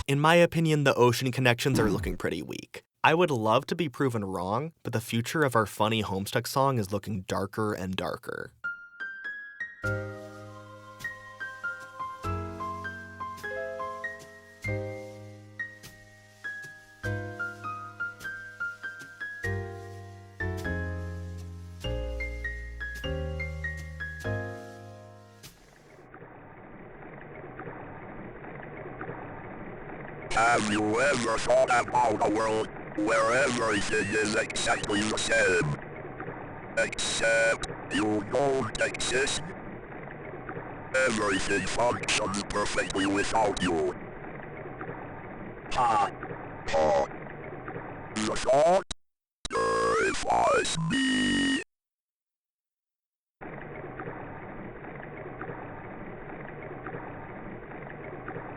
In my opinion, the ocean connections are looking pretty weak. I would love to be proven wrong, but the future of our funny Homestuck song is looking darker and darker. Have you ever thought about a world where everything is exactly the same? Except you don't exist? Everything functions perfectly without you. Ha! Ha! The thought terrifies me.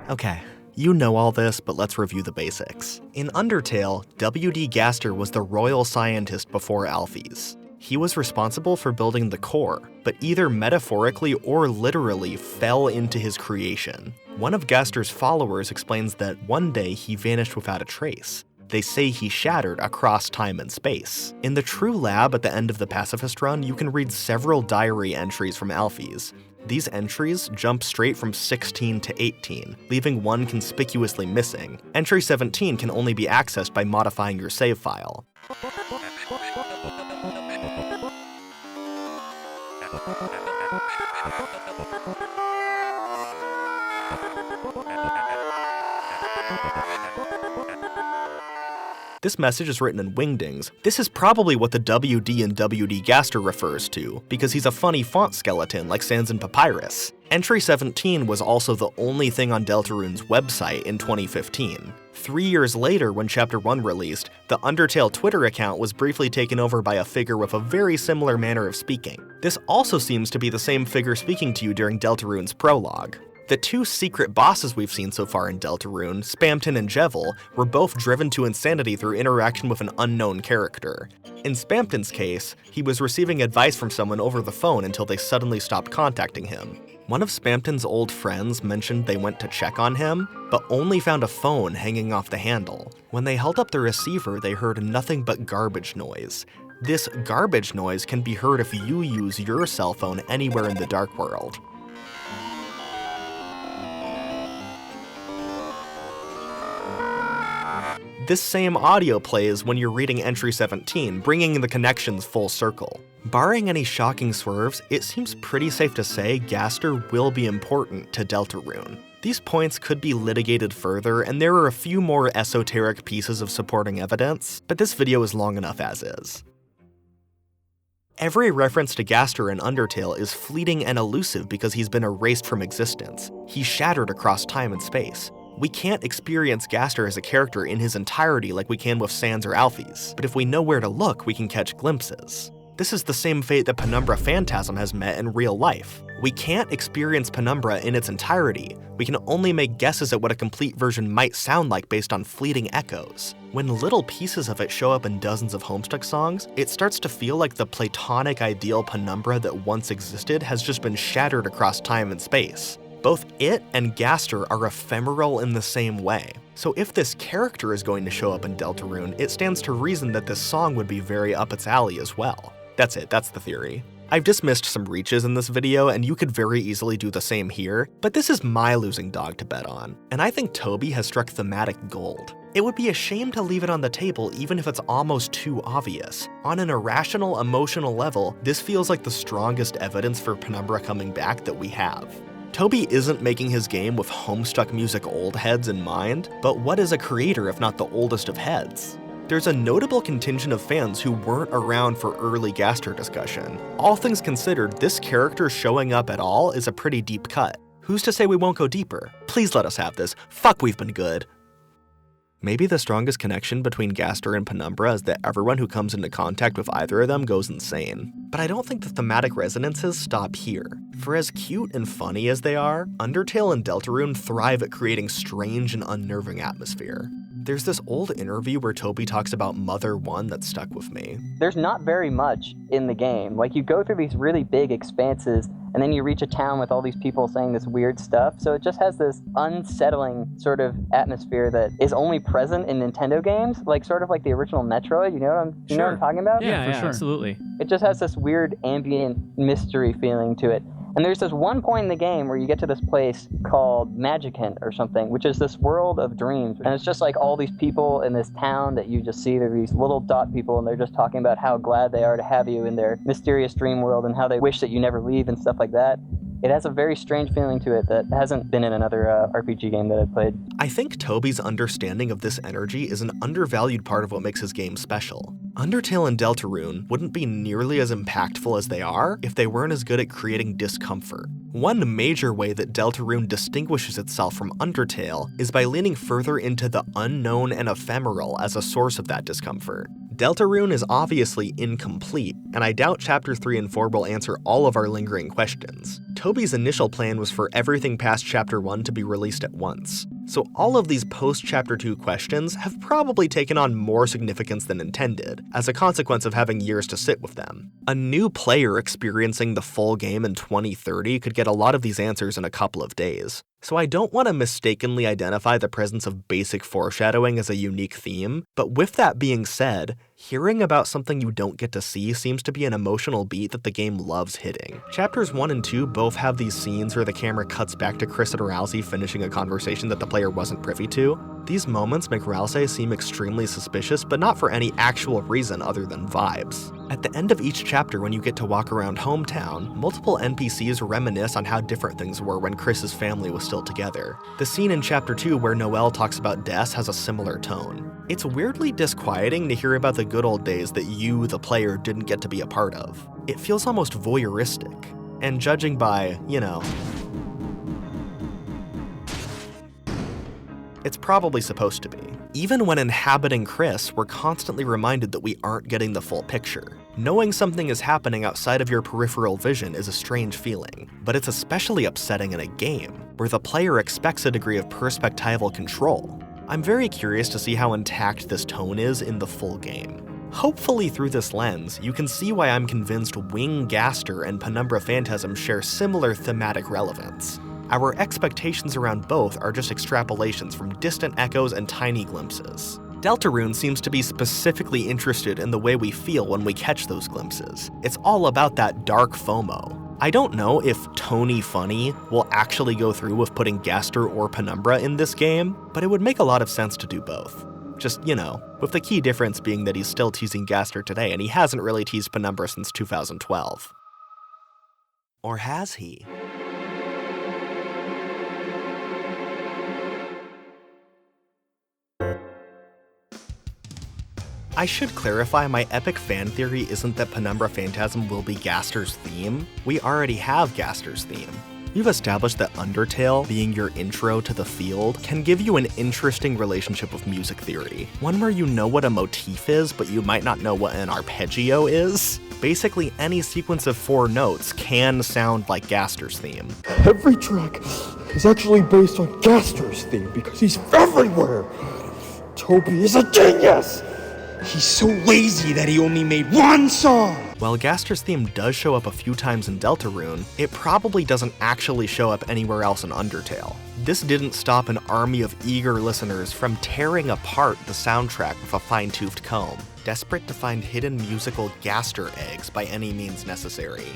Okay. You know all this, but let's review the basics. In Undertale, W.D. Gaster was the royal scientist before Alphys. He was responsible for building the core, but either metaphorically or literally fell into his creation. One of Gaster's followers explains that one day he vanished without a trace. They say he shattered across time and space. In the True Lab at the end of the Pacifist run, you can read several diary entries from Alphys. These entries jump straight from 16 to 18, leaving one conspicuously missing. Entry 17 can only be accessed by modifying your save file. This message is written in Wingdings. This is probably what the WD in WD Gaster refers to, because he's a funny font skeleton like Sans and Papyrus. Entry 17 was also the only thing on Deltarune's website in 2015. 3 years later, when Chapter 1 released, the Undertale Twitter account was briefly taken over by a figure with a very similar manner of speaking. This also seems to be the same figure speaking to you during Deltarune's prologue. The two secret bosses we've seen so far in Deltarune, Spamton and Jevil, were both driven to insanity through interaction with an unknown character. In Spamton's case, he was receiving advice from someone over the phone until they suddenly stopped contacting him. One of Spamton's old friends mentioned they went to check on him, but only found a phone hanging off the handle. When they held up the receiver, they heard nothing but garbage noise. This garbage noise can be heard if you use your cell phone anywhere in the Dark World. this same audio plays when you're reading entry 17, bringing the connections full circle. Barring any shocking swerves, it seems pretty safe to say Gaster will be important to Deltarune. These points could be litigated further, and there are a few more esoteric pieces of supporting evidence, but this video is long enough as is. Every reference to Gaster in Undertale is fleeting and elusive because he's been erased from existence. He's shattered across time and space. We can't experience Gaster as a character in his entirety like we can with Sans or Alphys, but if we know where to look, we can catch glimpses. This is the same fate that Penumbra Phantasm has met in real life. We can't experience Penumbra in its entirety. We can only make guesses at what a complete version might sound like based on fleeting echoes. When little pieces of it show up in dozens of Homestuck songs, it starts to feel like the platonic ideal Penumbra that once existed has just been shattered across time and space. Both it and Gaster are ephemeral in the same way. So if this character is going to show up in Deltarune, it stands to reason that this song would be very up its alley as well. That's it, that's the theory. I've dismissed some reaches in this video, and you could very easily do the same here, but this is my losing dog to bet on, and I think Toby has struck thematic gold. It would be a shame to leave it on the table even if it's almost too obvious. On an irrational, emotional level, this feels like the strongest evidence for Penumbra coming back that we have. Toby isn't making his game with Homestuck music old heads in mind, but what is a creator if not the oldest of heads? There's a notable contingent of fans who weren't around for early Gaster discussion. All things considered, this character showing up at all is a pretty deep cut. Who's to say we won't go deeper? Please let us have this. Fuck, we've been good. Maybe the strongest connection between Gaster and Penumbra is that everyone who comes into contact with either of them goes insane. But I don't think the thematic resonances stop here. For as cute and funny as they are, Undertale and Deltarune thrive at creating strange and unnerving atmosphere. There's this old interview where Toby talks about Mother 1 that stuck with me. There's not very much in the game. Like, you go through these really big expanses, and then you reach a town with all these people saying this weird stuff, so it just has this unsettling sort of atmosphere that is only present in Nintendo games, like sort of like the original Metroid, you know what I'm talking about? Yeah, for sure. Absolutely. It just has this weird ambient mystery feeling to it. And there's this one point in the game where you get to this place called Magicant or something, which is this world of dreams. And it's just like all these people in this town that you just see. They're these little dot people, and they're just talking about how glad they are to have you in their mysterious dream world and how they wish that you never leave and stuff like that. It has a very strange feeling to it that hasn't been in another RPG game that I've played. I think Toby's understanding of this energy is an undervalued part of what makes his game special. Undertale and Deltarune wouldn't be nearly as impactful as they are if they weren't as good at creating discomfort. One major way that Deltarune distinguishes itself from Undertale is by leaning further into the unknown and ephemeral as a source of that discomfort. Deltarune is obviously incomplete, and I doubt Chapter 3 and 4 will answer all of our lingering questions. Toby's initial plan was for everything past Chapter 1 to be released at once. So all of these post-Chapter 2 questions have probably taken on more significance than intended, as a consequence of having years to sit with them. A new player experiencing the full game in 2030 could get a lot of these answers in a couple of days. So I don't want to mistakenly identify the presence of basic foreshadowing as a unique theme, but with that being said, hearing about something you don't get to see seems to be an emotional beat that the game loves hitting. Chapters 1 and 2 both have these scenes where the camera cuts back to Chris and Rousey finishing a conversation that the player wasn't privy to. These moments make Rousey seem extremely suspicious, but not for any actual reason other than vibes. At the end of each chapter, when you get to walk around Hometown, multiple NPCs reminisce on how different things were when Chris's family was still together. The scene in Chapter 2 where Noelle talks about Des has a similar tone. It's weirdly disquieting to hear about the good old days that you, the player, didn't get to be a part of. It feels almost voyeuristic. And judging by, it's probably supposed to be. Even when inhabiting Chris, we're constantly reminded that we aren't getting the full picture. Knowing something is happening outside of your peripheral vision is a strange feeling, but it's especially upsetting in a game, where the player expects a degree of perspectival control. I'm very curious to see how intact this tone is in the full game. Hopefully through this lens, you can see why I'm convinced Wing Gaster and Penumbra Phantasm share similar thematic relevance. Our expectations around both are just extrapolations from distant echoes and tiny glimpses. Deltarune seems to be specifically interested in the way we feel when we catch those glimpses. It's all about that dark FOMO. I don't know if Tony Funny will actually go through with putting Gaster or Penumbra in this game, but it would make a lot of sense to do both. Just, with the key difference being that he's still teasing Gaster today and he hasn't really teased Penumbra since 2012. Or has he? I should clarify, my epic fan theory isn't that Penumbra Phantasm will be Gaster's theme. We already have Gaster's theme. We've established that Undertale, being your intro to the field, can give you an interesting relationship with music theory. One where you know what a motif is, but you might not know what an arpeggio is. Basically, any sequence of 4 notes can sound like Gaster's theme. Every track is actually based on Gaster's theme because he's everywhere. Toby is a genius! He's so lazy that he only made 1 song! While Gaster's theme does show up a few times in Deltarune, it probably doesn't actually show up anywhere else in Undertale. This didn't stop an army of eager listeners from tearing apart the soundtrack with a fine-toothed comb, desperate to find hidden musical Gaster eggs by any means necessary.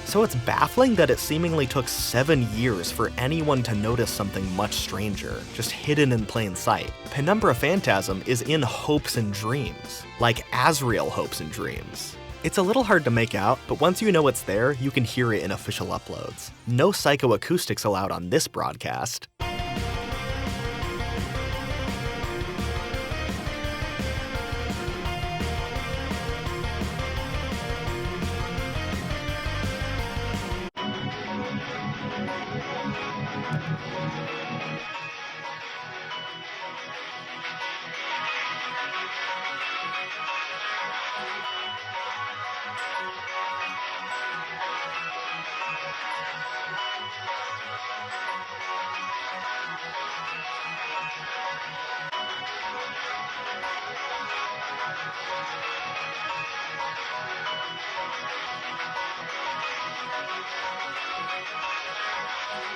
So it's baffling that it seemingly took 7 years for anyone to notice something much stranger, just hidden in plain sight. Penumbra Phantasm is in hopes and dreams, like Asriel hopes and dreams. It's a little hard to make out, but once you know it's there, you can hear it in official uploads. No psychoacoustics allowed on this broadcast.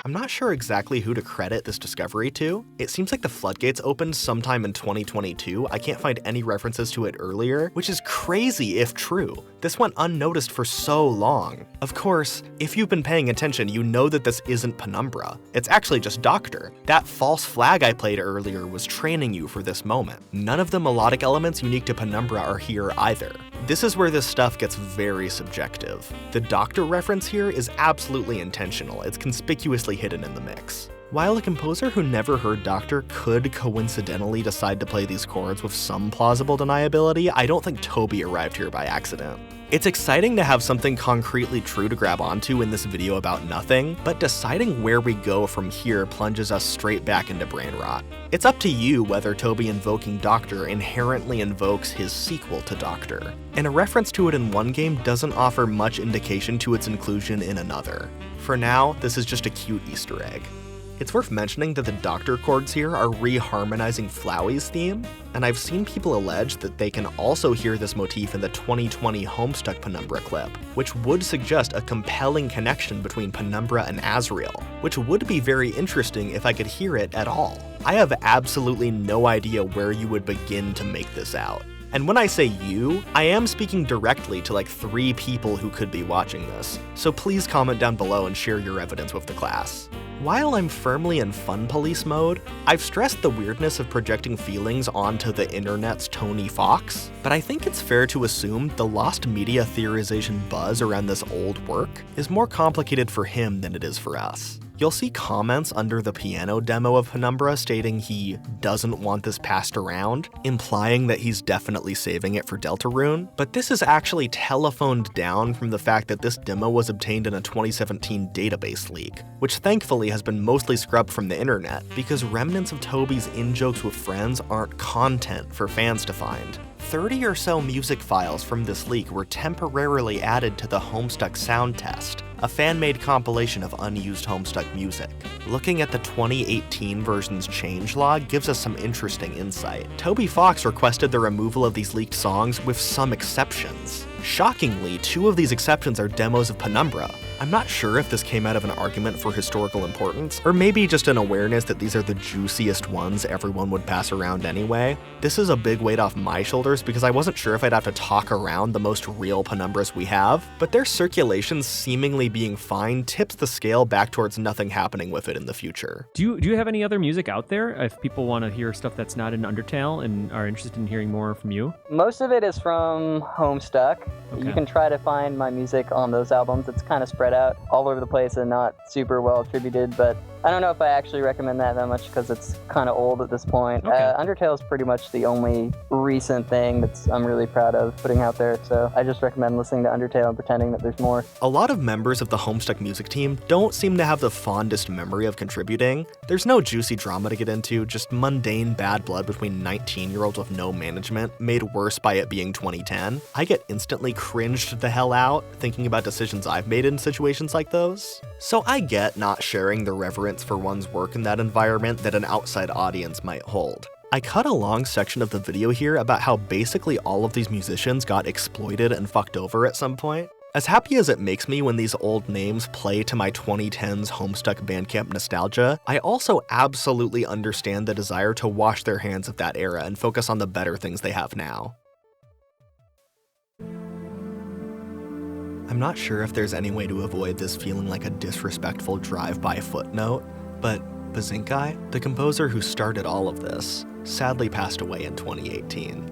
I'm not sure exactly who to credit this discovery to. It seems like the floodgates opened sometime in 2022. I can't find any references to it earlier, which is crazy if true. This went unnoticed for so long. Of course, if you've been paying attention, you know that this isn't Penumbra. It's actually just Doctor. That false flag I played earlier was training you for this moment. None of the melodic elements unique to Penumbra are here either. This is where this stuff gets very subjective. The Doctor reference here is absolutely intentional. It's conspicuously hidden in the mix. While a composer who never heard Doctor could coincidentally decide to play these chords with some plausible deniability, I don't think Toby arrived here by accident. It's exciting to have something concretely true to grab onto in this video about nothing, but deciding where we go from here plunges us straight back into brain rot. It's up to you whether Toby invoking Doctor inherently invokes his sequel to Doctor, and a reference to it in one game doesn't offer much indication to its inclusion in another. For now, this is just a cute Easter egg. It's worth mentioning that the Doctor chords here are reharmonizing Flowey's theme, and I've seen people allege that they can also hear this motif in the 2020 Homestuck Penumbra clip, which would suggest a compelling connection between Penumbra and Asriel, which would be very interesting if I could hear it at all. I have absolutely no idea where you would begin to make this out. And when I say you, I am speaking directly to like 3 people who could be watching this, so please comment down below and share your evidence with the class. While I'm firmly in fun police mode, I've stressed the weirdness of projecting feelings onto the internet's Tony Fox, but I think it's fair to assume the lost media theorization buzz around this old work is more complicated for him than it is for us. You'll see comments under the piano demo of Penumbra stating he doesn't want this passed around, implying that he's definitely saving it for Deltarune, but this is actually telephoned down from the fact that this demo was obtained in a 2017 database leak, which thankfully has been mostly scrubbed from the internet because remnants of Toby's in-jokes with friends aren't content for fans to find. 30 or so music files from this leak were temporarily added to the Homestuck sound test, a fan-made compilation of unused Homestuck music. Looking at the 2018 version's changelog gives us some interesting insight. Toby Fox requested the removal of these leaked songs with some exceptions. Shockingly, 2 of these exceptions are demos of Penumbra, I'm not sure if this came out of an argument for historical importance, or maybe just an awareness that these are the juiciest ones everyone would pass around anyway. This is a big weight off my shoulders because I wasn't sure if I'd have to talk around the most real penumbras we have, but their circulation seemingly being fine tips the scale back towards nothing happening with it in the future. Do you have any other music out there if people want to hear stuff that's not in Undertale and are interested in hearing more from you? Most of it is from Homestuck. Okay. You can try to find my music on those albums. It's kind of spread out all over the place and not super well attributed, but I don't know if I actually recommend that much because it's kind of old at this point. Okay. Undertale is pretty much the only recent thing that I'm really proud of putting out there, so I just recommend listening to Undertale and pretending that there's more. A lot of members of the Homestuck music team don't seem to have the fondest memory of contributing. There's no juicy drama to get into, just mundane bad blood between 19-year-olds with no management, made worse by it being 2010. I get instantly cringed the hell out thinking about decisions I've made in situations like those. So I get not sharing the reverence for one's work in that environment that an outside audience might hold. I cut a long section of the video here about how basically all of these musicians got exploited and fucked over at some point. As happy as it makes me when these old names play to my 2010s Homestuck Bandcamp nostalgia, I also absolutely understand the desire to wash their hands of that era and focus on the better things they have now. I'm not sure if there's any way to avoid this feeling like a disrespectful drive-by footnote, but Bazinkai, the composer who started all of this, sadly passed away in 2018.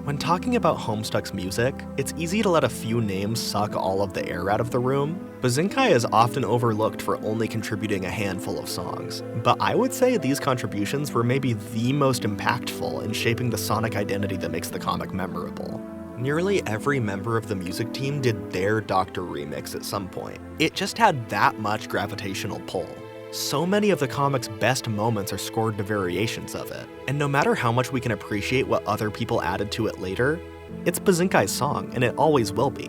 When talking about Homestuck's music, it's easy to let a few names suck all of the air out of the room. Bazinkai is often overlooked for only contributing a handful of songs, but I would say these contributions were maybe the most impactful in shaping the sonic identity that makes the comic memorable. Nearly every member of the music team did their Doctor remix at some point. It just had that much gravitational pull. So many of the comic's best moments are scored to variations of it, and no matter how much we can appreciate what other people added to it later, it's Bazinkai's song, and it always will be.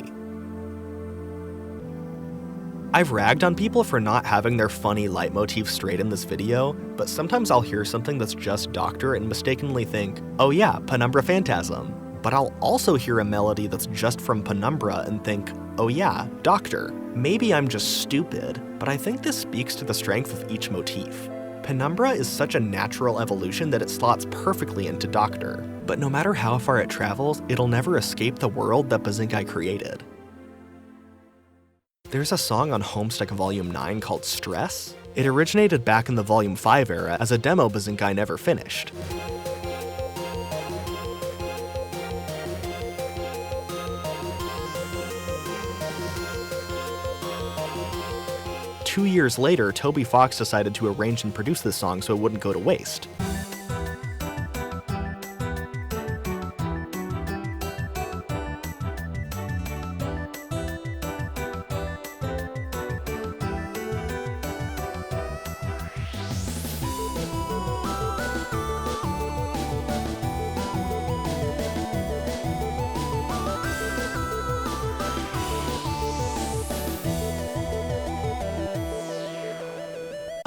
I've ragged on people for not having their funny leitmotif straight in this video, but sometimes I'll hear something that's just Doctor and mistakenly think, oh yeah, Penumbra Phantasm. But I'll also hear a melody that's just from Penumbra and think, oh yeah, Doctor. Maybe I'm just stupid, but I think this speaks to the strength of each motif. Penumbra is such a natural evolution that it slots perfectly into Doctor, but no matter how far it travels, it'll never escape the world that Bazinkai created. There's a song on Homestuck Volume 9 called Stress. It originated back in the Volume 5 era as a demo Bazinkai never finished. Two years later, Toby Fox decided to arrange and produce this song so it wouldn't go to waste.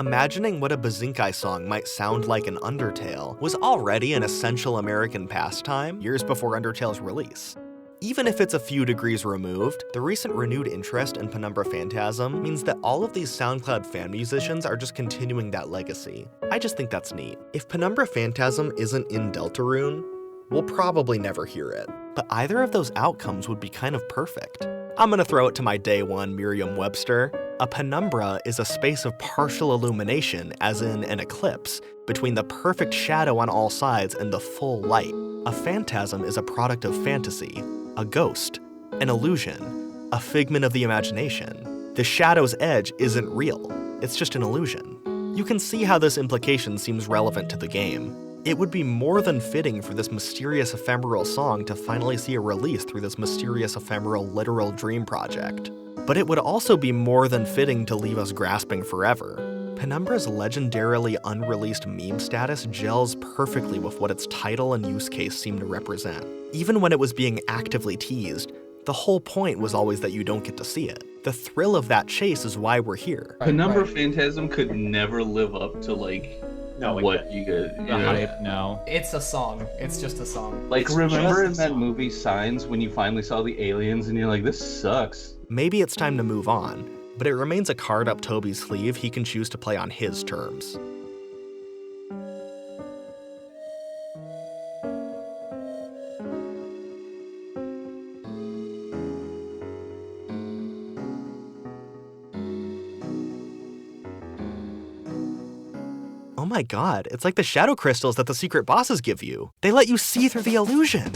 Imagining what a Bazinkai song might sound like in Undertale was already an essential American pastime years before Undertale's release. Even if it's a few degrees removed, the recent renewed interest in Penumbra Phantasm means that all of these SoundCloud fan musicians are just continuing that legacy. I just think that's neat. If Penumbra Phantasm isn't in Deltarune, we'll probably never hear it. But either of those outcomes would be kind of perfect. I'm gonna throw it to my day one Merriam-Webster. A penumbra is a space of partial illumination, as in an eclipse, between the perfect shadow on all sides and the full light. A phantasm is a product of fantasy, a ghost, an illusion, a figment of the imagination. The shadow's edge isn't real, it's just an illusion. You can see how this implication seems relevant to the game. It would be more than fitting for this mysterious ephemeral song to finally see a release through this mysterious ephemeral literal dream project. But it would also be more than fitting to leave us grasping forever. Penumbra's legendarily unreleased meme status gels perfectly with what its title and use case seem to represent. Even when it was being actively teased, the whole point was always that you don't get to see it. The thrill of that chase is why we're here. Penumbra Phantasm could never live up to what you guys, the hype. No, it's a song. It's just a song. Like, remember in that movie Signs when you finally saw the aliens and you're like, this sucks? Maybe it's time to move on. but it remains a card up Toby's sleeve he can choose to play on his terms. Oh my god, it's like the shadow crystals that the secret bosses give you. They let you see through the illusion.